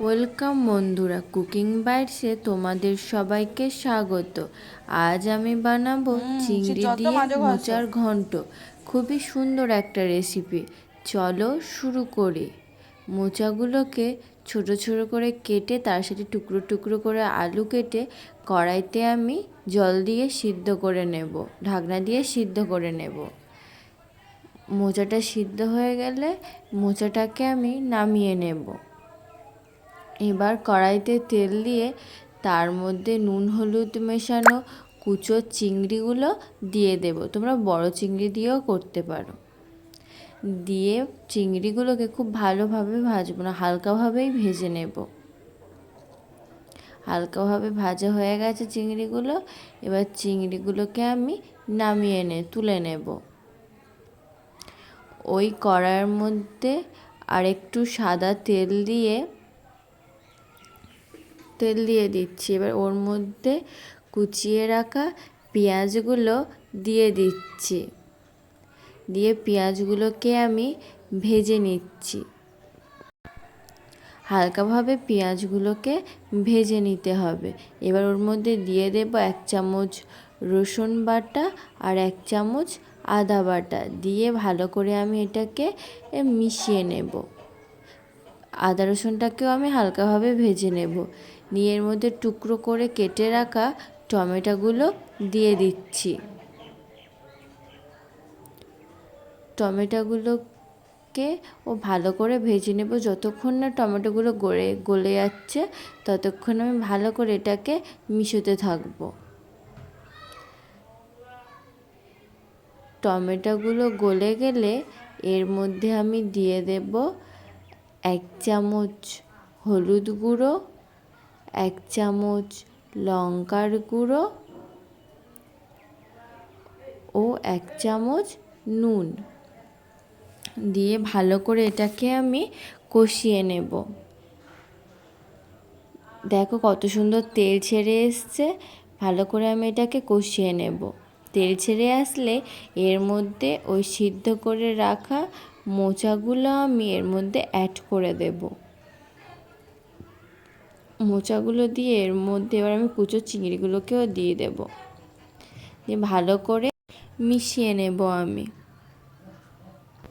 Welcome বন্ধুরা, cooking বাইটসে তোমাদের সবাইকে স্বাগত। আজ আমি বানাবো চিংড়ি দিয়ে মোচার ঘন্ট। খুবই সুন্দর একটা রেসিপি। চলো শুরু করি। মোচাগুলোকে ছোট ছোট করে কেটে তার সাথে টুকরো টুকরো করে আলু কেটে কড়াইতে আমি জল দিয়ে সিদ্ধ করে নেব, ঢাকনা দিয়ে সিদ্ধ করে নেব। মোচাটা সিদ্ধ হয়ে গেলে মোচাটাকে আমি নামিয়ে নেব। এবার কড়াইতে তেল দিয়ে তার মধ্যে নুন হলুদ মেশানো কুচো চিংড়িগুলো দিয়ে দেব। তোমরা বড় চিংড়ি দিয়েও করতে পারো। দিয়ে চিংড়িগুলোকে খুব ভালোভাবে ভাজবো না, হালকাভাবেই ভেজে নেব। হালকাভাবে ভাজা হয়ে গেছে চিংড়িগুলো। এবার চিংড়িগুলোকে আমি তুলে নেব। ওই কড়াইয়ের মধ্যে আরেকটু সাদা তেল দিয়ে দিচ্ছি। এবার ওর মধ্যে কুচিয়ে রাখা পেঁয়াজগুলো দিয়ে দিচ্ছি। দিয়ে পেঁয়াজগুলোকে আমি ভেজে নিচ্ছি। হালকাভাবে পেঁয়াজগুলোকে ভেজে নিতে হবে। এবার ওর মধ্যে দিয়ে দেব 1 চামচ রসুন বাটা আর 1 চামচ আদা বাটা। দিয়ে ভালো করে আমি এটাকে মিশিয়ে নেব। আদা রসুনটাকেও আমি হালকাভাবে ভেজে নেব। নিয়ে এর মধ্যে টুকরো করে কেটে রাখা টমেটোগুলো দিয়ে দিচ্ছি। টমেটোগুলোকে ভালো করে ভেজে নেব। যতক্ষণ না টমেটোগুলো গলে যাচ্ছে ততক্ষণ আমি ভালো করে এটাকে মিশোতে থাকব। টমেটোগুলো গলে গেলে এর মধ্যে আমি দিয়ে দেব 1 চামচ হলুদ গুঁড়ো, 1 চামচ লঙ্কার গুঁড়ো ও 1 চামচ নুন দিয়ে ভালো করে এটাকে আমি কষিয়ে নেব। দেখো কত সুন্দর তেল ছেড়ে এসছে। ভালো করে আমি এটাকে কষিয়ে নেব। তেল ছেড়ে আসলে এর মধ্যে ওই সিদ্ধ করে রাখা মোচাগুলো আমি এর মধ্যে অ্যাড করে দেব। মোচাগুলো দিয়ে এর মধ্যে এবার আমি কুচো চিংড়িগুলোকেও দিয়ে দেব। দিয়ে ভালো করে মিশিয়ে নেব আমি।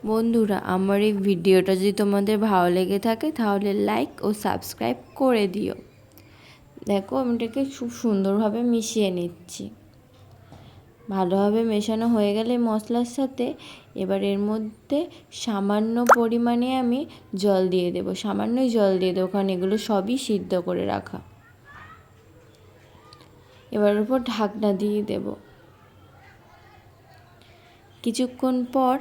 বন্ধুরা, আমার এই ভিডিওটা যদি তোমাদের ভালো লেগে থাকে তাহলে লাইক ও সাবস্ক্রাইব করে দিও। দেখো আমি এটাকে খুব সুন্দরভাবে মিশিয়ে নিচ্ছি। ভালোভাবে মেশানো হয়ে গেলে মশলার সাথে এবার এর মধ্যে সামান্য পরিমাণে আমি জল দিয়ে দেব। সামান্যই জল দিয়ে দেবো, কারণ এগুলো সবই সিদ্ধ করে রাখা। এবার উপর ঢাকনা দিয়ে দেব। কিছুক্ষণ পর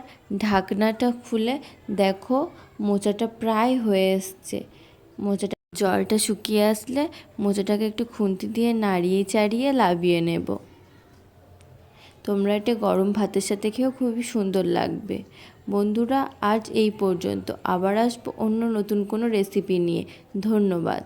ঢাকনাটা খুলে দেখো মোচাটা প্রায় হয়ে এসছে। জলটা শুকিয়ে আসলে মোচাটাকে একটু খুন্তি দিয়ে নাড়িয়ে চাড়িয়ে লাবিয়ে নেব। তোমরা এটা গরম ভাতের সাথে খেয়েও খুবই সুন্দর লাগবে। বন্ধুরা, আজ এই পর্যন্ত। আবার আসবো অন্য নতুন কোনো রেসিপি নিয়ে। ধন্যবাদ।